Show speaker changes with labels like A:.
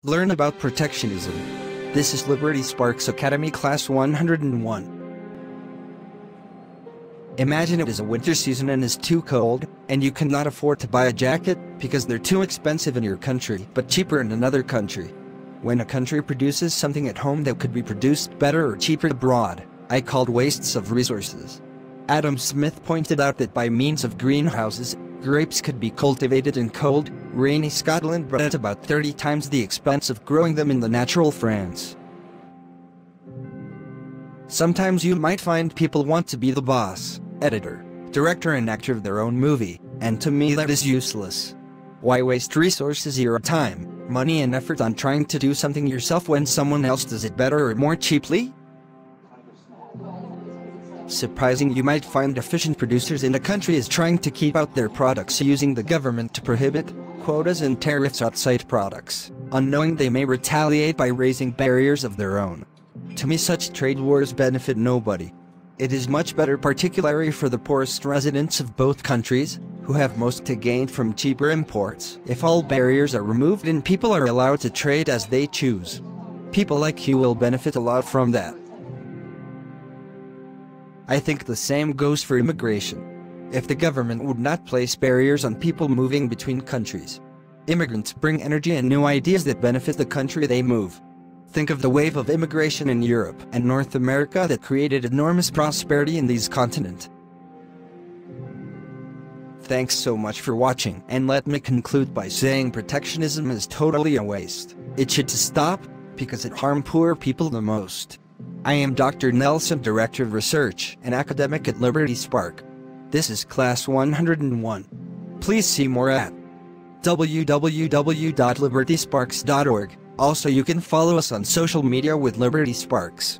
A: Learn about protectionism. This is Liberty Sparks Academy Class 101. Imagine it is a winter season and is too cold, and you cannot afford to buy a jacket because they're too expensive in your country but cheaper in another country. When a country produces something at home that could be produced better or cheaper abroad, I called wastes of resources. Adam Smith pointed out that by means of greenhouses, grapes could be cultivated in cold, rainy Scotland but at about 30 times the expense of growing them in the natural France. Sometimes you might find people want to be the boss, editor, director and actor of their own movie, and to me that is useless. Why waste resources, your time, money and effort on trying to do something yourself when someone else does it better or more cheaply? Surprising, you might find efficient producers in a country is trying to keep out their products using the government to prohibit quotas and tariffs outside products, unknowing they may retaliate by raising barriers of their own. To me, such trade wars benefit nobody. It is much better, particularly for the poorest residents of both countries, who have most to gain from cheaper imports, if all barriers are removed and people are allowed to trade as they choose. People like you will benefit a lot from that. I think the same goes for immigration. If the government would not place barriers on people moving between countries. Immigrants bring energy and new ideas that benefit the country they move. Think of the wave of immigration in Europe and North America that created enormous prosperity in these continents. Thanks so much for watching, and let me conclude by saying protectionism is totally a waste. It should stop, because it harms poor people the most. I am Dr. Nelson, Director of Research and Academic at Liberty Spark. This is Class 101. Please see more at www.libertysparks.org. Also, you can follow us on social media with Liberty Sparks.